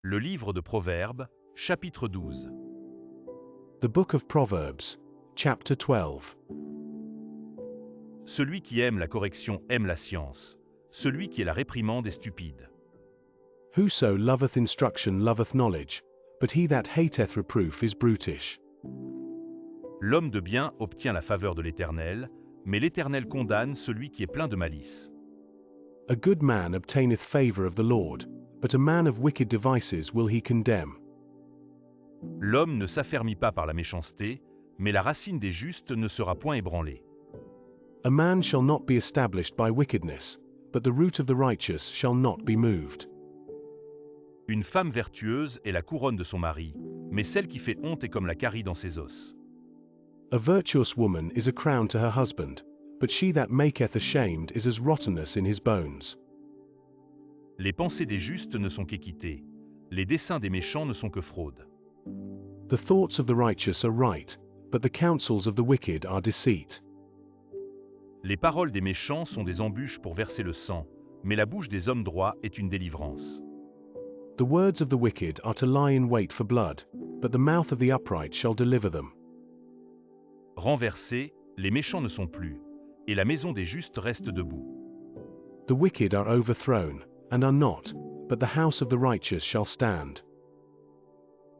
Le livre de Proverbes, chapitre 12. The Book of Proverbs, chapter 12. Celui qui aime la correction aime la science, celui qui est la réprimande est stupide. Whoso loveth instruction loveth knowledge, but he that hateth reproof is brutish. L'homme de bien obtient la faveur de l'Éternel, mais l'Éternel condamne celui qui est plein de malice. A good man obtaineth favour of the Lord, but a man of wicked devices will he condemn. L'homme ne s'affermit pas par la méchanceté, mais la racine des justes ne sera point ébranlée. A man shall not be established by wickedness, but the root of the righteous shall not be moved. Une femme vertueuse est la couronne de son mari, mais celle qui fait honte est comme la carie dans ses os. A virtuous woman is a crown to her husband, but she that maketh ashamed is as rottenness in his bones. Les pensées des justes ne sont qu'équité, les desseins des méchants ne sont que fraude. The thoughts of the righteous are right, but the counsels of the wicked are deceit. Les paroles des méchants sont des embûches pour verser le sang, mais la bouche des hommes droits est une délivrance. The words of the wicked are to lie in wait for blood, but the mouth of the upright shall deliver them. Renversés, les méchants ne sont plus, et la maison des justes reste debout. The wicked are overthrown, and are not, but the house of the righteous shall stand.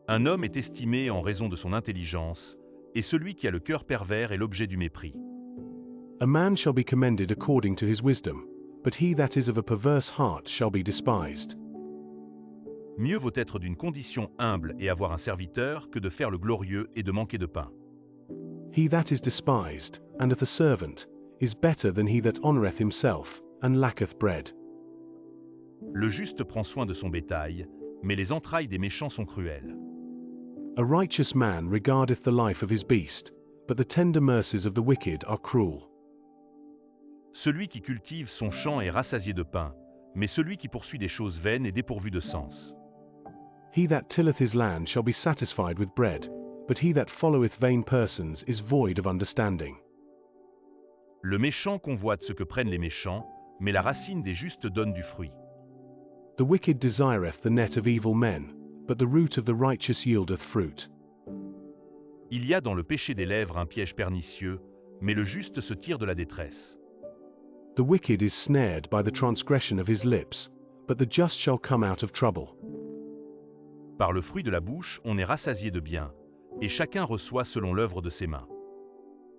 Un homme est estimé en raison de son intelligence, et celui qui a le cœur pervers est l'objet du mépris. A man shall be commended according to his wisdom, but he that is of a perverse heart shall be despised. Mieux vaut être d'une condition humble et avoir un serviteur que de faire le glorieux et de manquer de pain. He that is despised, and hath a servant, is better than he that honoureth himself, and lacketh bread. Le juste prend soin de son bétail, mais les entrailles des méchants sont cruelles. A righteous man regardeth the life of his beast, but the tender mercies of the wicked are cruel. Celui qui cultive son champ est rassasié de pain, mais celui qui poursuit des choses vaines est dépourvu de sens. He that tilleth his land shall be satisfied with bread, but he that followeth vain persons is void of understanding. Le méchant convoite ce que prennent les méchants, mais la racine des justes donne du fruit. The wicked desireth the net of evil men, but the root of the righteous yieldeth fruit. Il y a dans le péché des lèvres un piège pernicieux, mais le juste se tire de la détresse. The wicked is snared by the transgression of his lips, but the just shall come out of trouble. Par le fruit de la bouche, on est rassasié de bien, et chacun reçoit selon l'œuvre de ses mains.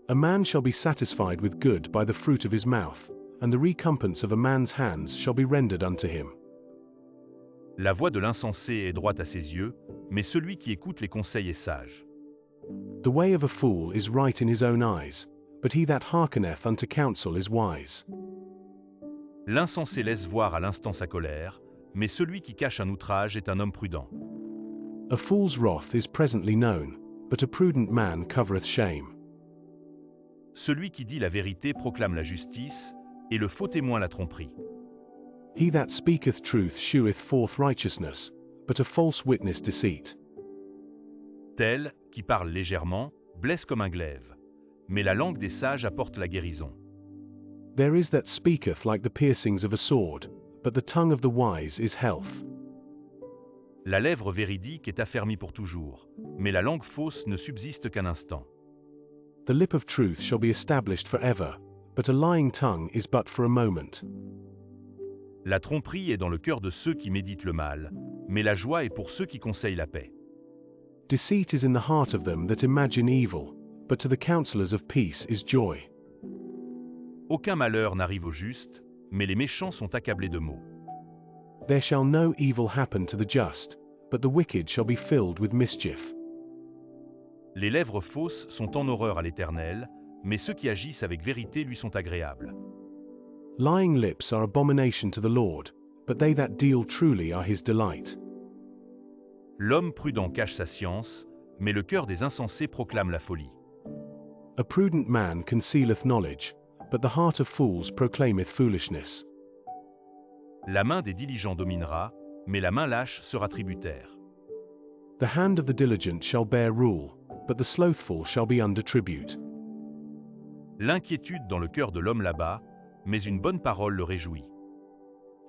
A man shall be satisfied with good by the fruit of his mouth, and the recompense of a man's hands shall be rendered unto him. La voix de l'insensé est droite à ses yeux, mais celui qui écoute les conseils est sage. The way of a fool is right in his own eyes, but he that hearkeneth unto counsel is wise. L'insensé laisse voir à l'instant sa colère, mais celui qui cache un outrage est un homme prudent. A fool's wrath is presently known, but a prudent man covereth shame. Celui qui dit la vérité proclame la justice, et le faux témoin la tromperie. He that speaketh truth sheweth forth righteousness, but a false witness deceit. Tel, qui parle légèrement, blesse comme un glaive, mais la langue des sages apporte la guérison. There is that speaketh like the piercings of a sword, but the tongue of the wise is health. La lèvre véridique est affermie pour toujours, mais la langue fausse ne subsiste qu'un instant. The lip of truth shall be established forever, but a lying tongue is but for a moment. La tromperie est dans le cœur de ceux qui méditent le mal, mais la joie est pour ceux qui conseillent la paix. Deceit is in the heart of them that imagine evil, but to the counselors of peace is joy. Aucun malheur n'arrive au juste, mais les méchants sont accablés de maux. There shall no evil happen to the just, but the wicked shall be filled with mischief. Les lèvres fausses sont en horreur à l'Éternel, mais ceux qui agissent avec vérité lui sont agréables. Lying lips are abomination to the Lord, but they that deal truly are his delight. L'homme prudent cache sa science, mais le cœur des insensés proclame la folie. A prudent man concealeth knowledge, but the heart of fools proclaimeth foolishness. La main des diligents dominera, mais la main lâche sera tributaire. The hand of the diligent shall bear rule, but the slothful shall be under tribute. L'inquiétude dans le cœur de l'homme l'abat, mais une bonne parole le réjouit.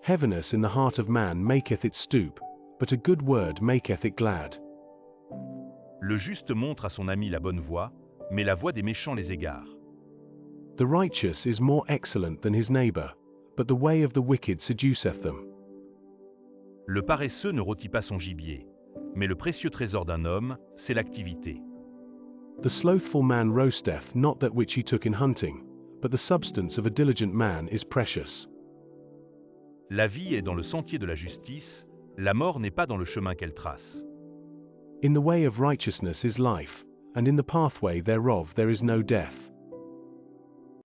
Heaviness in the heart of man maketh it stoop, but a good word maketh it glad. Le juste montre à son ami la bonne voie, mais la voie des méchants les égare. The righteous is more excellent than his neighbor, but the way of the wicked seduceth them. Le paresseux ne rôtit pas son gibier, mais le précieux trésor d'un homme, c'est l'activité. The slothful man roasteth not that which he took in hunting, but the substance of a diligent man is precious. La vie est dans le sentier de la justice, la mort n'est pas dans le chemin qu'elle trace. In the way of righteousness is life, and in the pathway thereof there is no death.